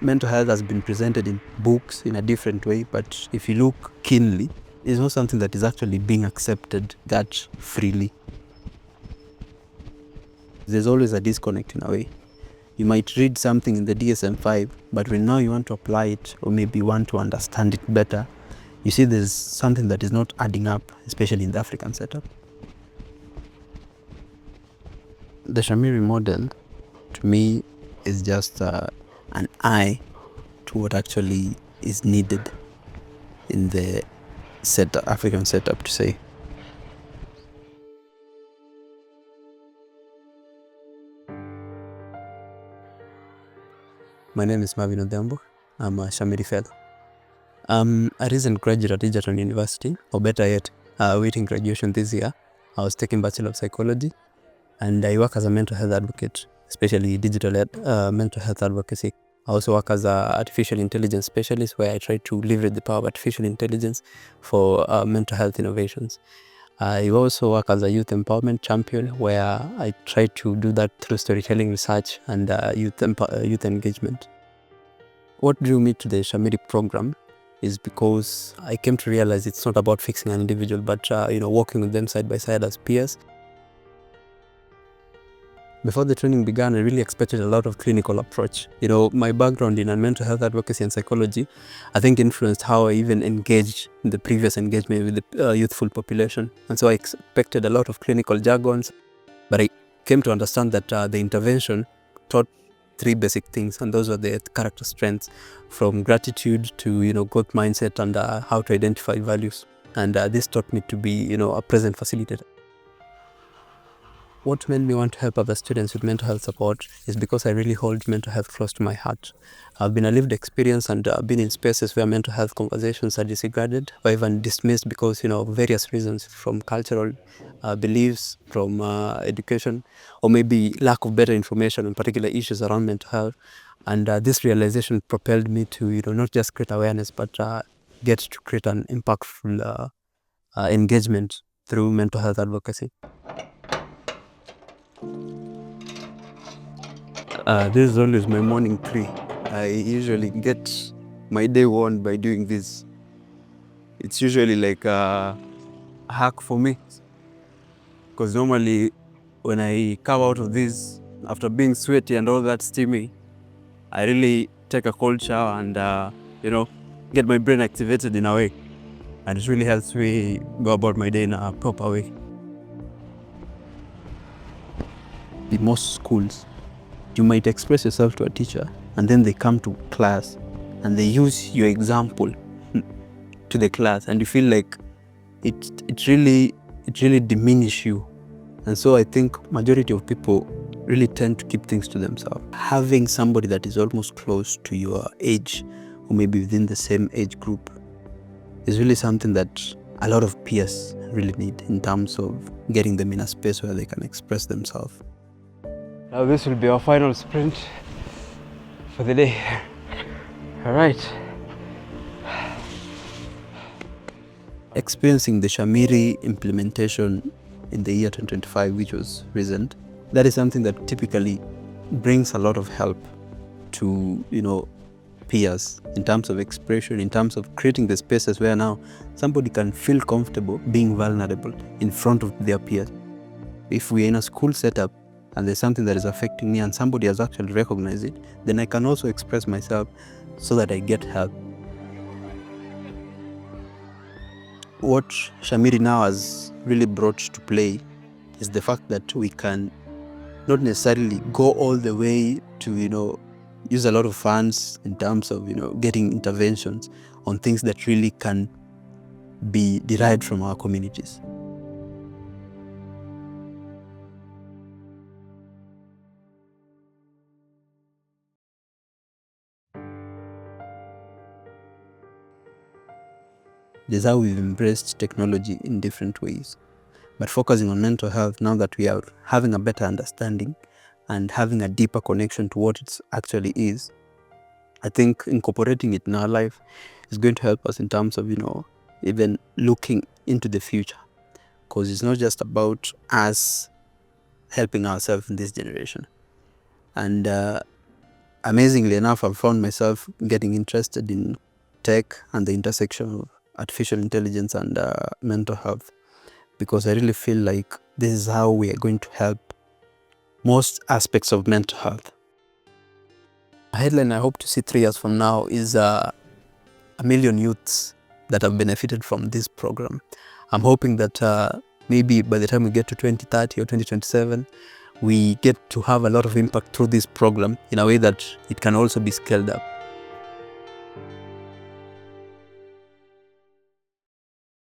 mental health has been presented in books in a different way, but if you look keenly, it's not something that is actually being accepted that freely. There's always a disconnect in a way. You might read something in the DSM-5, but when now you want to apply it or maybe want to understand it better, you see there's something that is not adding up, especially in the African setup. The Shamiri model, to me, is just an eye to what actually is needed in the African setup, to say. My name is Marvin. I'm a Shamiri Fellow. I'm a recent graduate at Egerton University, or better yet, awaiting graduation this year. I was taking Bachelor of Psychology, and I work as a mental health advocate, especially digital mental health advocacy. I also work as an artificial intelligence specialist, where I try to leverage the power of artificial intelligence for mental health innovations. I also work as a youth empowerment champion, where I try to do that through storytelling research and youth engagement. What drew me to the Shamiri program is because I came to realize it's not about fixing an individual, but working with them side by side as peers. Before the training began, I really expected a lot of clinical approach. My background in mental health advocacy and psychology, I think, influenced how I even engaged in the previous engagement with the youthful population. And so I expected a lot of clinical jargons, but I came to understand that the intervention taught three basic things, and those were the character strengths, from gratitude to growth mindset and how to identify values. And this taught me to be a present facilitator. What made me want to help other students with mental health support is because I really hold mental health close to my heart. I've been a lived experience and been in spaces where mental health conversations are disregarded or even dismissed because of various reasons, from cultural beliefs, from education, or maybe lack of better information on particular issues around mental health. And this realization propelled me to not just create awareness, but get to create an impactful engagement through mental health advocacy. This is always my morning tree. I usually get my day on by doing this. It's usually like a hack for me, because normally when I come out of this, after being sweaty and all that steamy, I really take a cold shower and get my brain activated in a way, and it really helps me go about my day in a proper way. In most schools, you might express yourself to a teacher, and then they come to class and they use your example to the class, and you feel like it really diminishes you. And so I think majority of people really tend to keep things to themselves. Having somebody that is almost close to your age, or maybe within the same age group, is really something that a lot of peers really need in terms of getting them in a space where they can express themselves. Now this will be our final sprint for the day. All right. Experiencing the Shamiri implementation in the year 2025, which was recent, that is something that typically brings a lot of help to peers in terms of expression, in terms of creating the spaces where now somebody can feel comfortable being vulnerable in front of their peers. If we're in a school setup and there's something that is affecting me and somebody has actually recognized it, then I can also express myself so that I get help. What Shamiri now has really brought to play is the fact that we can not necessarily go all the way to use a lot of funds in terms of getting interventions on things that really can be derived from our communities. This is how we've embraced technology in different ways, but focusing on mental health now that we are having a better understanding and having a deeper connection to what it actually is. I think incorporating it in our life is going to help us in terms of even looking into the future, because it's not just about us helping ourselves in this generation. And amazingly enough, I've found myself getting interested in tech and the intersection of artificial intelligence and mental health, because I really feel like this is how we are going to help most aspects of mental health. A headline I hope to see 3 years from now is 1,000,000 youths that have benefited from this program. I'm hoping that maybe by the time we get to 2030 or 2027, we get to have a lot of impact through this program in a way that it can also be scaled up.